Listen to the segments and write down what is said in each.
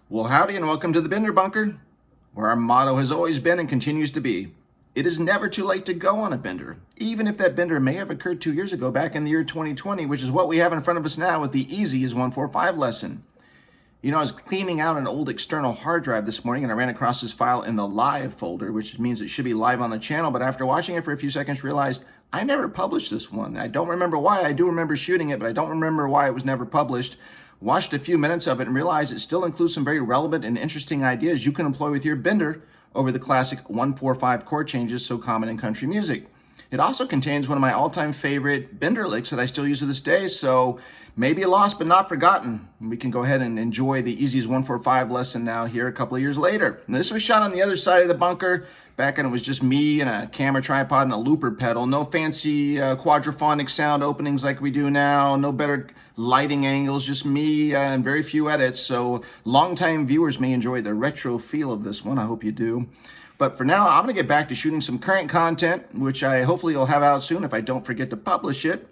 Well, howdy and welcome to the Bender Bunker, where our motto has always been and continues to be, it is never too late to go on a bender, even if that bender may have occurred 2 years ago back in the year 2020, which is what we have in front of us now with the Easy is 145 lesson. You know, I was cleaning out an old external hard drive this morning and I ran across this file in the live folder, which means it should be live on the channel, but after watching it for a few seconds realized I never published this one. I don't remember why. I do remember shooting it, but I don't remember why it was never published. Watched a few minutes of it and realized it still includes some very relevant and interesting ideas you can employ with your bender over the classic 145 chord changes so common in country music. It also contains one of my all-time favorite bender licks that I still use to this day, so maybe lost but not forgotten. We can go ahead and enjoy the Easy's 145 lesson now here a couple of years later. And this was shot on the other side of the bunker, back when it was just me and a camera tripod and a looper pedal. No fancy quadraphonic sound openings like we do now, no better lighting angles, just me and very few edits. So longtime viewers may enjoy the retro feel of this one. I hope you do. But for now, I'm going to get back to shooting some current content, which I hopefully will have out soon if I don't forget to publish it.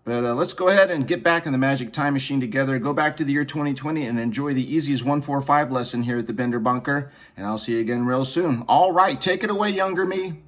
But let's go ahead and get back in the magic time machine together, go back to the year 2020 and enjoy the Easy's 145 lesson here at the Bender Bunker. And I'll see you again real soon. All right, take it away, younger me.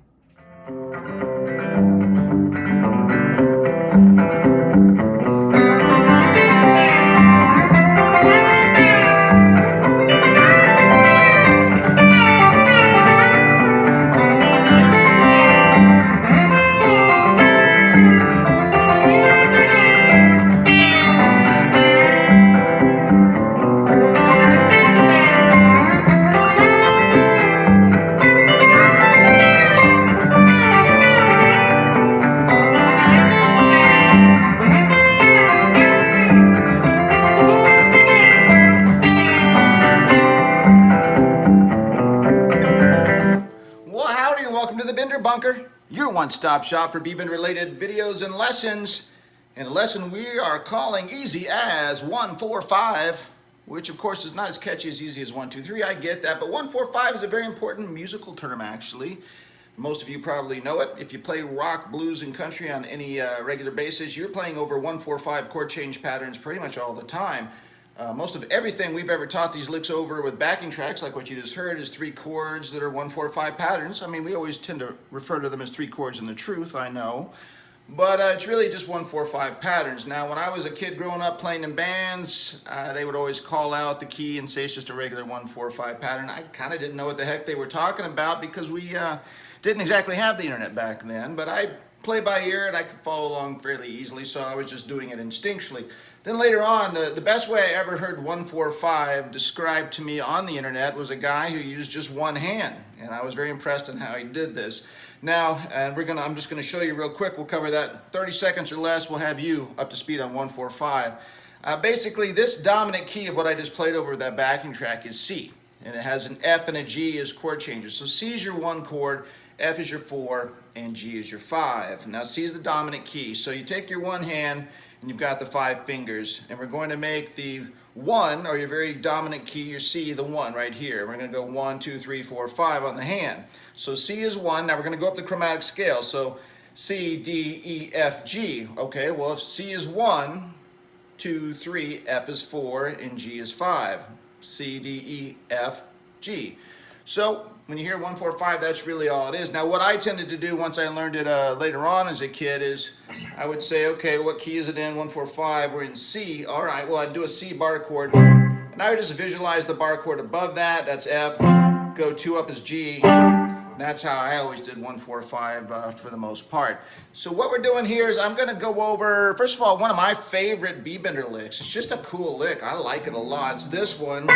Bunker, your one-stop shop for B-Bend-related videos and lessons. And a lesson we are calling Easy as 145, which of course is not as catchy as Easy as 123. I get that, but 145 is a very important musical term actually. Most of you probably know it. If you play rock, blues, and country on any regular basis, you're playing over 145 chord change patterns pretty much all the time. Most of everything we've ever taught these licks over with backing tracks, like what you just heard, is 3 chords that are 145 patterns. I mean, we always tend to refer to them as 3 chords in the truth, I know. But it's really just 145 patterns. Now, when I was a kid growing up playing in bands, they would always call out the key and say it's just a regular 145 pattern. I kind of didn't know what the heck they were talking about because we didn't exactly have the internet back then. But I play by ear and I could follow along fairly easily, so I was just doing it instinctually. Then later on, the best way I ever heard 145 described to me on the internet was a guy who used just one hand, and I was very impressed in how he did this. Now, and I'm just gonna show you real quick. We'll cover that 30 seconds or less. We'll have you up to speed on 145. Basically, this dominant key of what I just played over that backing track is C, and it has an F and a G as chord changes. So C is your 1 chord, F is your 4, and G is your 5. Now C is the dominant key. So you take your one hand and you've got the 5 fingers, and we're going to make the 1, or your very dominant key, your C, the 1 right here. We're going to go 1, 2, 3, 4, 5 on the hand. So C is 1. Now we're going to go up the chromatic scale. So C, D, E, F, G. Okay, well if C is 1, 2, 3, F is 4, and G is 5. C, D, E, F, G. So when you hear 145, that's really all it is. Now what I tended to do once I learned it later on as a kid is I would say, okay, what key is it in? 145, we're in C. All right, well I'd do a C bar chord, and I would just visualize the bar chord above that. That's F, go 2 up is G. And that's how I always did 145 for the most part. So what we're doing here is I'm gonna go over, first of all, one of my favorite B-Bender licks. It's just a cool lick, I like it a lot. It's this one.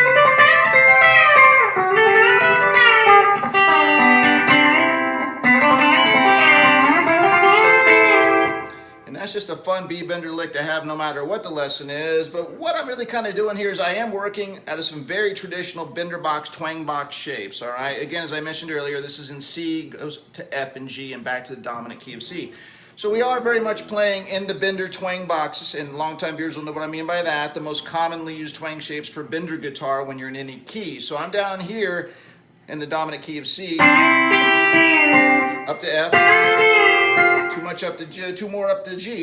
And that's just a fun B-Bender lick to have no matter what the lesson is. But what I'm really kind of doing here is I am working out of some very traditional Bender box, twang box shapes, all right? Again, as I mentioned earlier, this is in C, goes to F and G, and back to the dominant key of C. So we are very much playing in the Bender twang boxes, and longtime viewers will know what I mean by that. The most commonly used twang shapes for Bender guitar when you're in any key. So I'm down here in the dominant key of C, up to F, too much up to G, 2 more up to G.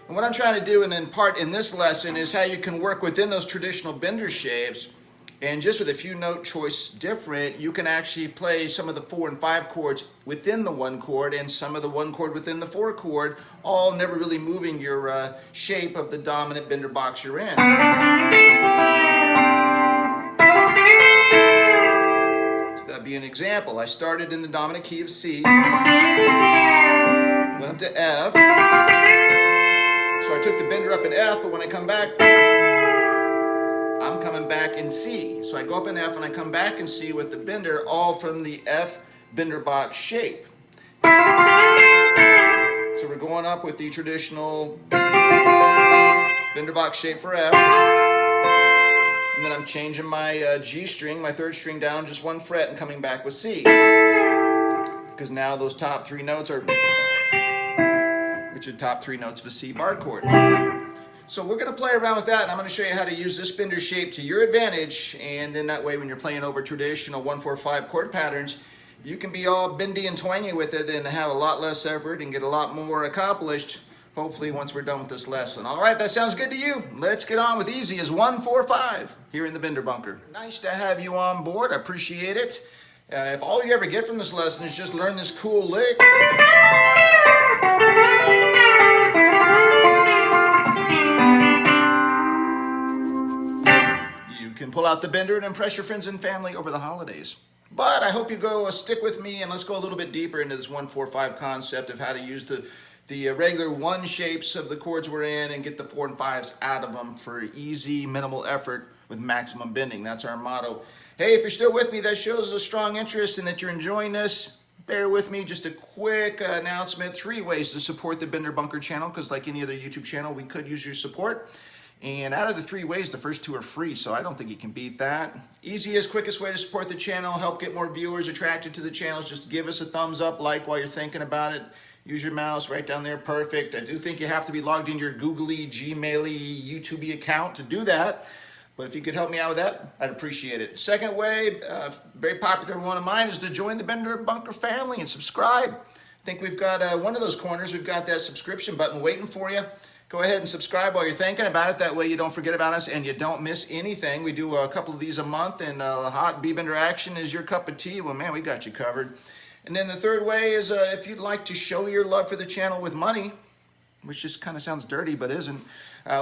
And what I'm trying to do, and in part in this lesson, is how you can work within those traditional bender shapes, and just with a few note choice different, you can actually play some of the 4 and 5 chords within the 1 chord and some of the 1 chord within the 4 chord, all never really moving your shape of the dominant bender box you're in. So that'd be an example. I started in the dominant key of C, went up to F, so I took the bender up in F, but when I come back, I'm coming back in C. So I go up in F and I come back in C with the bender, all from the F bender box shape. So we're going up with the traditional bender box shape for F. And then I'm changing my G string, my 3rd string down just 1 fret and coming back with C. Because now those top 3 notes are, which are top 3 notes of a C bar chord. So we're going to play around with that, and I'm going to show you how to use this bender shape to your advantage, and then that way when you're playing over traditional 1-4-5 chord patterns, you can be all bendy and twangy with it and have a lot less effort and get a lot more accomplished, hopefully once we're done with this lesson. All right, that sounds good to you. Let's get on with easy as 1-4-5 here in the Bender Bunker. Nice to have you on board. I appreciate it. If all you ever get from this lesson is just learn this cool lick, you can pull out the bender and impress your friends and family over the holidays. But I hope you go stick with me, and let's go a little bit deeper into this 1-4-5 concept of how to use the regular 1 shapes of the chords we're in and get the 4 and 5s out of them for easy, minimal effort with maximum bending. That's our motto. Hey, if you're still with me, that shows a strong interest and that you're enjoying this. Bear with me, just a quick announcement. 3 ways to support the Bender Bunker channel, because like any other YouTube channel, we could use your support. And out of the 3 ways, the first 2 are free, so I don't think you can beat that. Easiest, quickest way to support the channel, help get more viewers attracted to the channels, just give us a thumbs up, like while you're thinking about it. Use your mouse right down there, perfect. I do think you have to be logged in your Googly, Gmaily, YouTube account to do that. But if you could help me out with that, I'd appreciate it. Second way, very popular one of mine, is to join the Bender Bunker family and subscribe. I think we've got one of those corners, we've got that subscription button waiting for you. Go ahead and subscribe while you're thinking about it. That way you don't forget about us and you don't miss anything. We do a couple of these a month, and hot B-Bender action is your cup of tea. Well, man, we got you covered. And then the third way is if you'd like to show your love for the channel with money, which just kind of sounds dirty but isn't,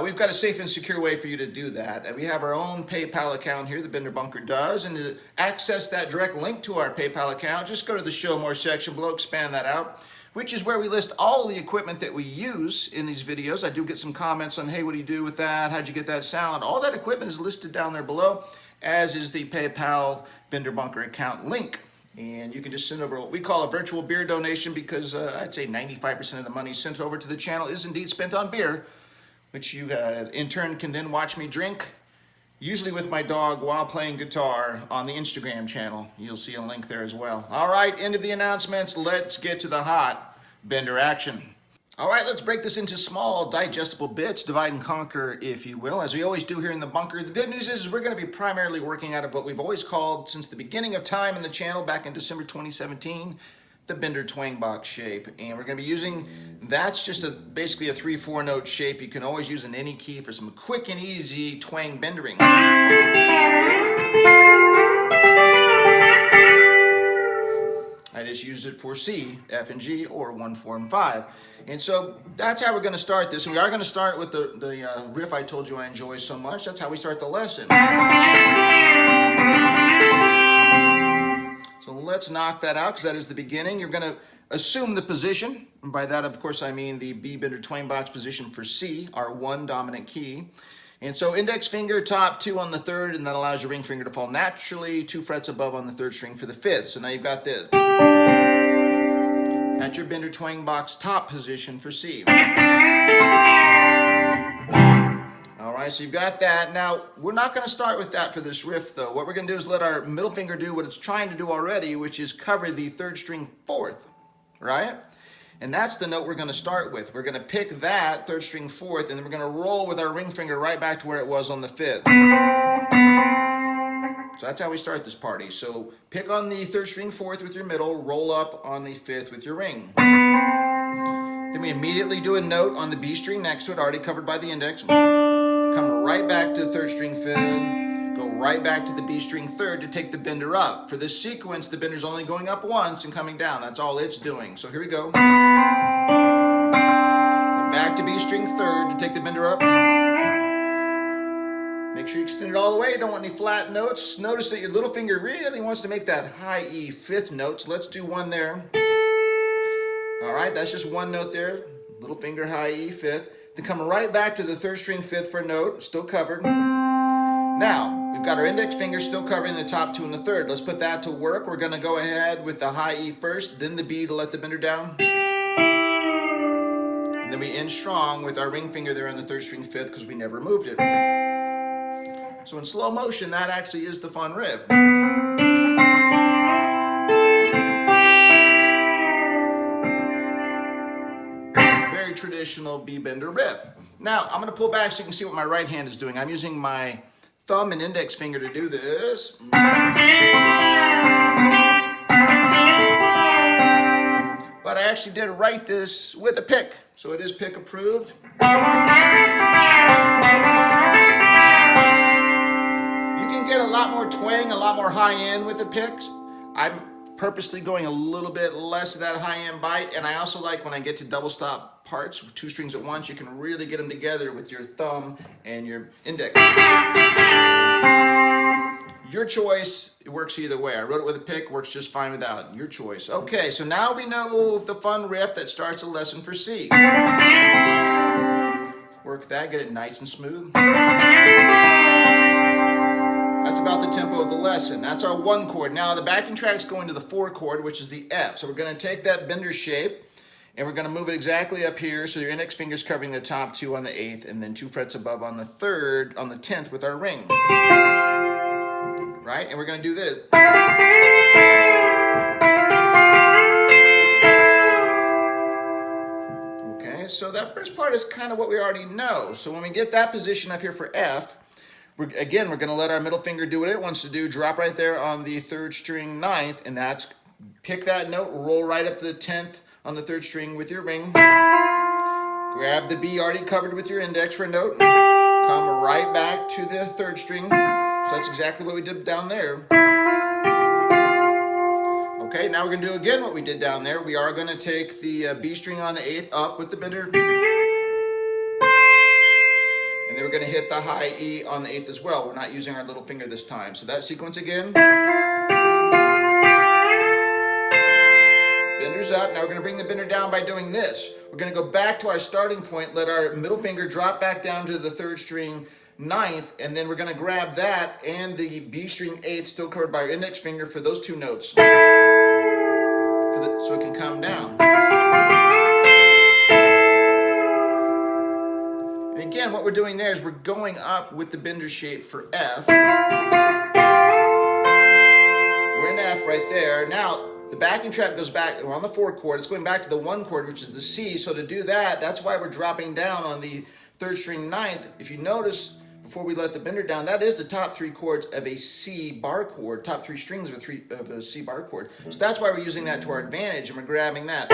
we've got a safe and secure way for you to do that. We have our own PayPal account here, the Bender Bunker does, and to access that direct link to our PayPal account, just go to the Show More section below, expand that out, which is where we list all the equipment that we use in these videos. I do get some comments on, hey, what do you do with that? How'd you get that sound? All that equipment is listed down there below, as is the PayPal Bender Bunker account link. And you can just send over what we call a virtual beer donation, because I'd say 95% of the money sent over to the channel is indeed spent on beer, which you in turn can then watch me drink, usually with my dog while playing guitar on the Instagram channel. You'll see a link there as well. All right, end of the announcements. Let's get to the hot Bender action. All right, let's break this into small, digestible bits, divide and conquer, if you will, as we always do here in the bunker. The good news is we're going to be primarily working out of what we've always called, since the beginning of time in the channel back in December 2017, the Bender Twang box shape. And we're going to be using, that's just basically a 3-4 note shape you can always use in any key for some quick and easy twang bendering. I just used it for C, F, and G, or 1, 4, and 5. And so that's how we're going to start this. And we are going to start with the riff I told you I enjoy so much. That's how we start the lesson. So let's knock that out, because that is the beginning. You're going to assume the position. And by that, of course, I mean the B Bender Twang box position for C, our 1 dominant key. And so index finger, top 2 on the 3rd, and that allows your ring finger to fall naturally 2 frets above on the 3rd string for the 5th. So now you've got this. At your Bender Twang box top position for C. All right, so you've got that. Now, we're not going to start with that for this riff, though. What we're going to do is let our middle finger do what it's trying to do already, which is cover the 3rd string 4th, right? And that's the note we're going to start with. We're going to pick that 3rd string 4th, and then we're going to roll with our ring finger right back to where it was on the 5th. So that's how we start this party. So pick on the 3rd string 4th with your middle, roll up on the 5th with your ring. Then we immediately do a note on the B string next to it, already covered by the index. Come right back to the third string fifth, go right back to the B string third to take the bender up. For this sequence, the bender's only going up once and coming down. That's all it's doing. So here we go. Then back to B string third to take the bender up. Make sure you extend it all the way. Don't want any flat notes. Notice that your little finger really wants to make that high E fifth note. So let's do one there. All right, that's just one note there. Little finger high E fifth. Then come right back to the third string fifth for a note, still covered. Now, we've got our index finger still covering the top two and the third. Let's put that to work. We're gonna go ahead with the high E first, then the B to let the bender down. And then we end strong with our ring finger there on the third string fifth because we never moved it. So in slow motion, that actually is the fun riff. Very traditional B bender riff. Now, I'm gonna pull back so you can see what my right hand is doing. I'm using my thumb and index finger to do this. But I actually did write this with a pick, so it is pick approved. Get a lot more twang, a lot more high end with the picks. I'm purposely going a little bit less of that high end bite, and I also like when I get to double stop parts, two strings at once, you can really get them together with your thumb and your index. Your choice, it works either way. I wrote it with a pick, works just fine without. Your choice. Okay, so now we know the fun riff that starts a lesson for C. Work that, get it nice and smooth. That's about the tempo of the lesson. That's our one chord. Now the backing track's going to the 4 chord, which is the F. So we're going to take that bender shape and we're going to move it exactly up here so your index finger's covering the top 2 on the 8th and then 2 frets above on the 3rd, on the 10th with our ring. Right? And we're going to do this. Okay, so that first part is kind of what we already know. So when we get that position up here for F, we're going to let our middle finger do what it wants to do, drop right there on the 3rd string 9th, and that's pick that note, roll right up to the 10th on the 3rd string with your ring. Grab the B already covered with your index for a note, come right back to the 3rd string. So that's exactly what we did down there. Okay, now we're going to do again what we did down there. We are going to take the B string on the 8th up with the bender. And then we're going to hit the high E on the 8th as well. We're not using our little finger this time. So that sequence again. Bender's up. Now we're going to bring the bender down by doing this. We're going to go back to our starting point, let our middle finger drop back down to the 3rd string 9th, and then we're going to grab that and the B string 8th still covered by our index finger for those 2 notes. So it can come down. And again, what we're doing there is we're going up with the bender shape for F. We're in F right there. Now, the backing track goes back, we're on the 4 chord, it's going back to the 1 chord, which is the C. So to do that, that's why we're dropping down on the 3rd string 9th. If you notice, before we let the bender down, that is the top 3 chords of a C bar chord, top 3 strings of a C bar chord. So that's why we're using that to our advantage, and we're grabbing that.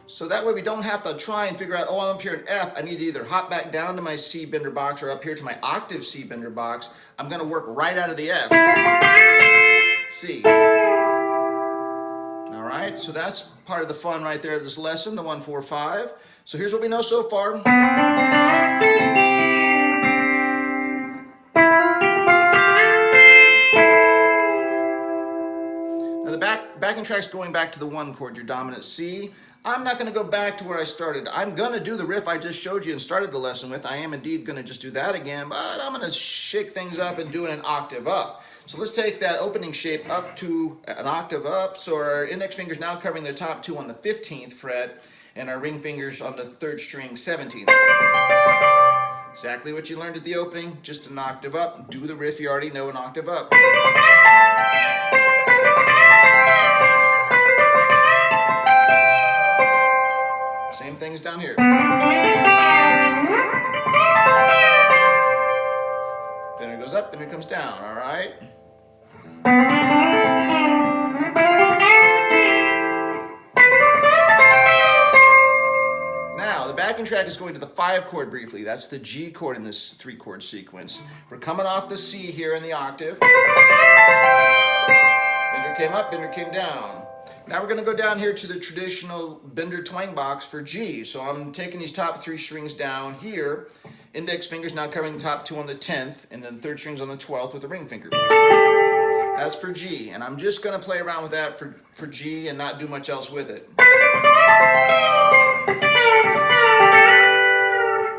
So that way we don't have to try and figure out, oh, I'm up here in F. I need to either hop back down to my C bender box or up here to my octave C bender box. I'm going to work right out of the F. C. All right, so that's part of the fun right there of this lesson, the 1, 4, 5. So here's what we know so far. Now the backing track's going back to the 1 chord, your dominant C. I'm not going to go back to where I started. I'm going to do the riff I just showed you and started the lesson with. I am indeed going to just do that again, but I'm going to shake things up and do it an octave up. So let's take that opening shape up to an octave up. So our index finger's now covering the top 2 on the 15th fret, and our ring fingers on the 3rd string 17th. Exactly what you learned at the opening, just an octave up. Do the riff you already know, an octave up. Same things down here. Then it goes up and it comes down, all right? backing track is going to the 5 chord briefly. That's the G chord in this 3 chord sequence. We're coming off the C here in the octave. Bender came up, bender came down. Now we're going to go down here to the traditional Bender twang box for G. So I'm taking these top 3 strings down here. Index fingers now covering the top 2 on the 10th, and then 3rd strings on the 12th with the ring finger. That's for G, and I'm just going to play around with that for G and not do much else with it.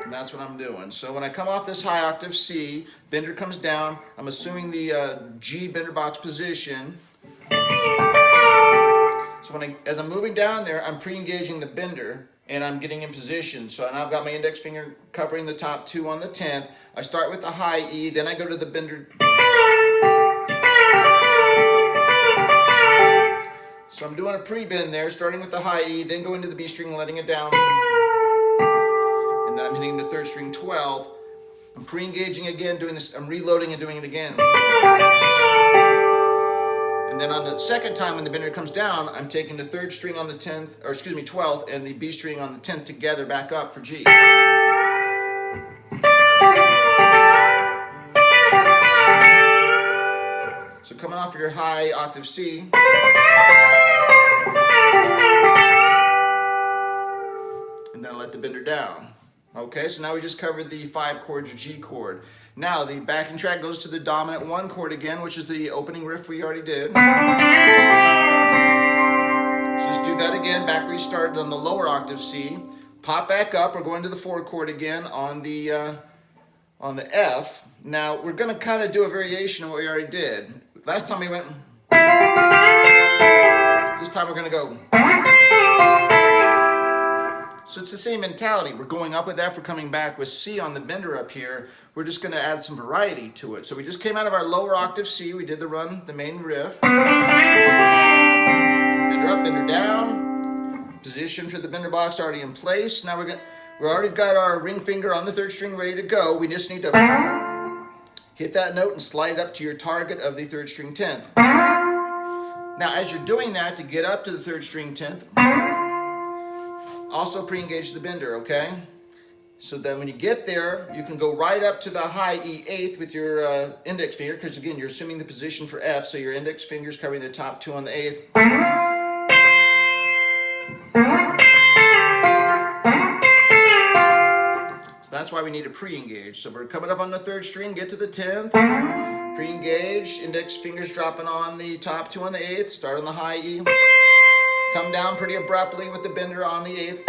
And that's what I'm doing. So when I come off this high octave C, bender comes down. I'm assuming the G bender box position. So as I'm moving down there, I'm pre-engaging the bender and I'm getting in position. So now I've got my index finger covering the top 2 on the 10th. I start with the high E, then I go to the bender. So I'm doing a pre-bend there, starting with the high E, then go into the B string and letting it down. And then I'm hitting the 3rd string 12th. I'm pre-engaging again, doing this, I'm reloading and doing it again. And then on the second time when the bender comes down, I'm taking the 3rd string on the 10th, or excuse me, 12th, and the B string on the 10th together back up for G. So coming off of your high octave C. And then I let the bender down. Okay, so now we just covered the 5 chords G chord. Now the backing track goes to the dominant 1 chord again, which is the opening riff we already did. So just do that again, back where you started on the lower octave C. Pop back up, we're going to the 4 chord again on the F. Now we're going to kind of do a variation of what we already did. Last time we went, this time we're going to go. So it's the same mentality. We're going up with F, we're coming back with C on the bender up here. We're just going to add some variety to it. So we just came out of our lower octave C, we did the main riff. Bender up, bender down. Position for the bender box already in place. Now we already got our ring finger on the 3rd string ready to go. We just need to hit that note and slide it up to your target of the 3rd string 10th. Now as you're doing that, to get up to the 3rd string 10th, also pre-engage the bender, okay? So then when you get there, you can go right up to the high E 8th with your index finger, because again, you're assuming the position for F, so your index finger's covering the top 2 on the 8th. So that's why we need to pre-engage. So we're coming up on the 3rd string, get to the 10th, pre-engage, index fingers dropping on the top 2 on the 8th, start on the high E. Come down pretty abruptly with the bender on the 8th.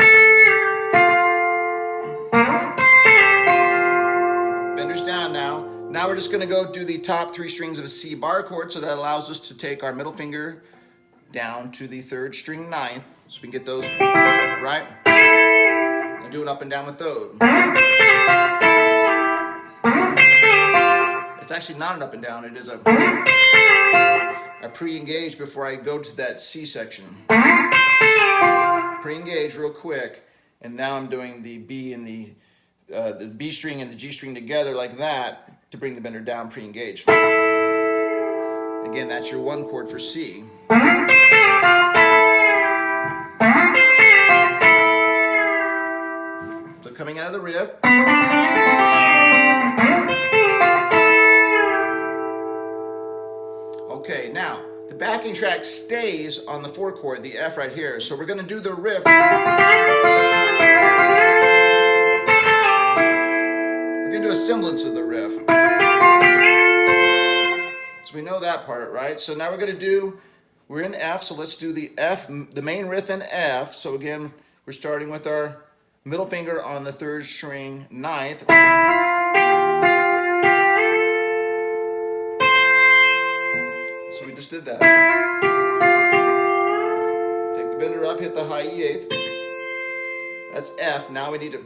Bender's down now. Now we're just going to go do the top 3 strings of a C bar chord, so that allows us to take our middle finger down to the 3rd string 9th, so we can get those right. And do an up and down with those. It's actually not an up and down, it is a pre-engage before I go to that C section. Pre-engage real quick, and now I'm doing the B and the B string and the G string together like that to bring the bender down, pre-engage. Again, that's your 1 chord for C. So coming out of the riff. Okay, now the backing track stays on the 4 chord, the F right here. So we're going to do the riff. We're going to do a semblance of the riff. So we know that part, right? So now we're in F, so let's do the F, the main riff in F. So again, we're starting with our middle finger on the 3rd string 9th. So we just did that. Take the bender up, hit the high E 8th. That's F. Now we need to.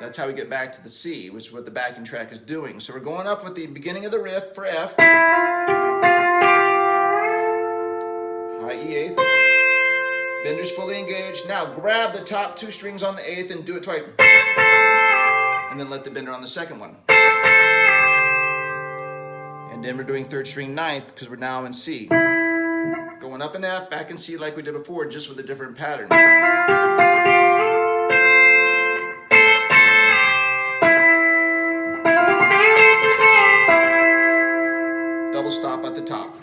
That's how we get back to the C, which is what the backing track is doing. So we're going up with the beginning of the riff for F. High E 8th. Bender's fully engaged. Now grab the top 2 strings on the 8th and do it twice. And then let the bender on the second one. And then we're doing 3rd string 9th because we're now in C. Going up in F, back in C like we did before, just with a different pattern. Double stop at the top.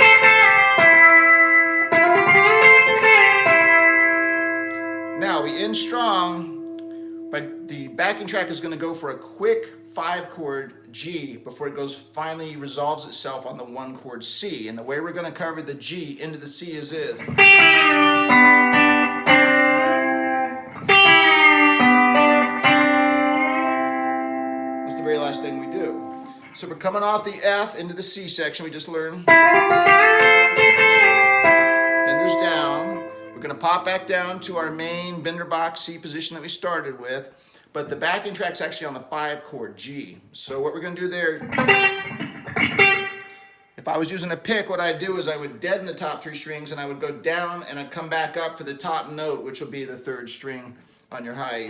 Now we end strong, but the backing track is going to go for a quick 5-chord G before it finally resolves itself on the 1-chord C. And the way we're going to cover the G into the C is this. That's the very last thing we do. So we're coming off the F into the C section we just learned. Bender's down. We're going to pop back down to our main Bender box C position that we started with. But the backing track's actually on the 5-chord G. So what we're going to do there, if I was using a pick, what I'd do is I would deaden the top 3 strings and I would go down and I'd come back up for the top note, which will be the 3rd string on your high E.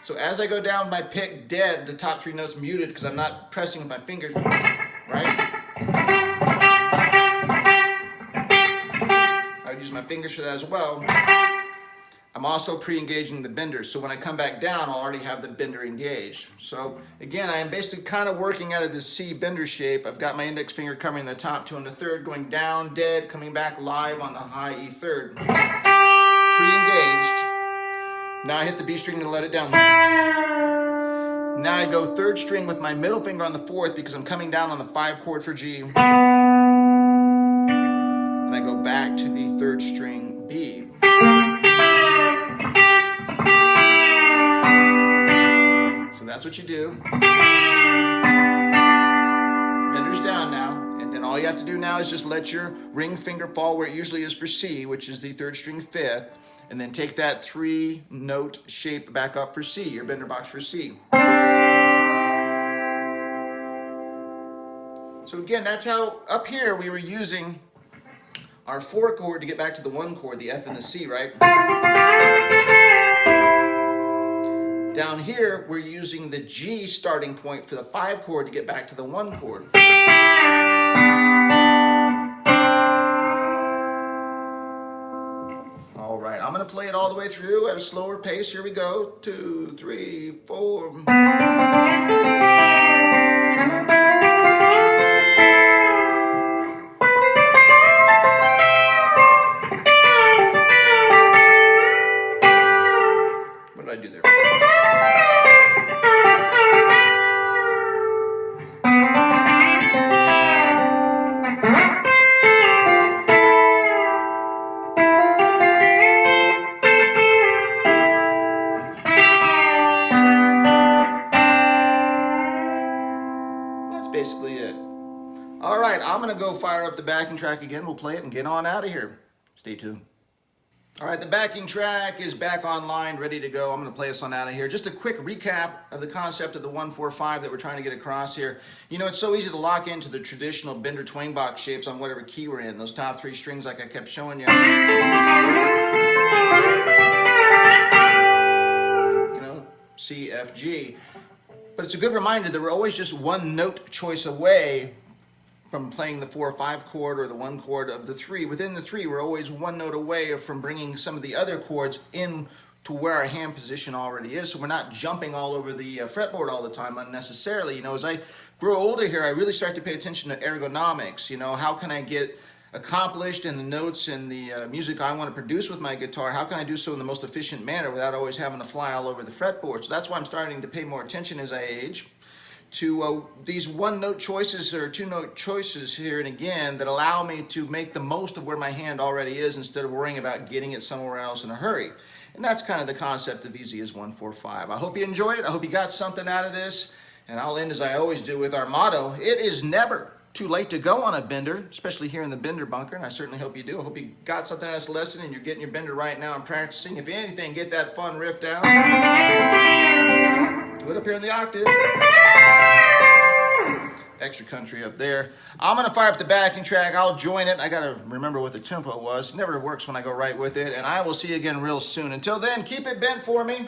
So as I go down my pick dead, the top 3 notes muted because I'm not pressing with my fingers, right? I would use my fingers for that as well. I'm also pre-engaging the bender, so when I come back down, I'll already have the bender engaged. So again, I am basically kind of working out of this C bender shape. I've got my index finger covering the top 2 and the 3rd, going down, dead, coming back live on the high E 3rd. Pre-engaged. Now I hit the B string and let it down. Now I go 3rd string with my middle finger on the 4th because I'm coming down on the 5-chord for G. And I go back to the 3rd string B. That's what you do. Bender's down now, and then all you have to do now is just let your ring finger fall where it usually is for C, which is the 3rd string 5th, and then take that 3-note shape back up for C, your bender box for C. So again, that's how up here we were using our 4-chord to get back to the 1-chord, the F and the C, right? Down here, we're using the G starting point for the 5-chord to get back to the 1-chord. All right, I'm going to play it all the way through at a slower pace. Here we go. 2, 3, 4. What did I do there? Basically it. All right, I'm going to go fire up the backing track again. We'll play it and get on out of here. Stay tuned. All right, the backing track is back online, ready to go. I'm going to play us on out of here. Just a quick recap of the concept of the 1-4-5 that we're trying to get across here. You know, it's so easy to lock into the traditional Bender twang box shapes on whatever key we're in. Those top 3 strings like I kept showing you. You know, C, F, G. But it's a good reminder that we're always just 1 note choice away from playing the 4 or 5 chord or the 1 chord of the 3. Within the 3, we're always 1 note away from bringing some of the other chords in to where our hand position already is, so we're not jumping all over the fretboard all the time unnecessarily. You know, as I grow older here, I really start to pay attention to ergonomics. You know, how can I get accomplished in the notes and the music I want to produce with my guitar? How can I do so in the most efficient manner without always having to fly all over the fretboard? So that's why I'm starting to pay more attention as I age to these 1-note choices or 2-note choices here and again that allow me to make the most of where my hand already is instead of worrying about getting it somewhere else in a hurry. And that's kind of the concept of Easy as 1-4-5. I hope you enjoyed it. I hope you got something out of this. And I'll end as I always do with our motto: it is never too late to go on a bender, especially here in the Bender bunker, and I certainly hope you do. I hope you got something out of this lesson and you're getting your bender right now and practicing. If anything, get that fun riff down. Do it up here in the octave. Extra country up there. I'm going to fire up the backing track. I'll join it. I got to remember what the tempo was. It never works when I go right with it, and I will see you again real soon. Until then, keep it bent for me.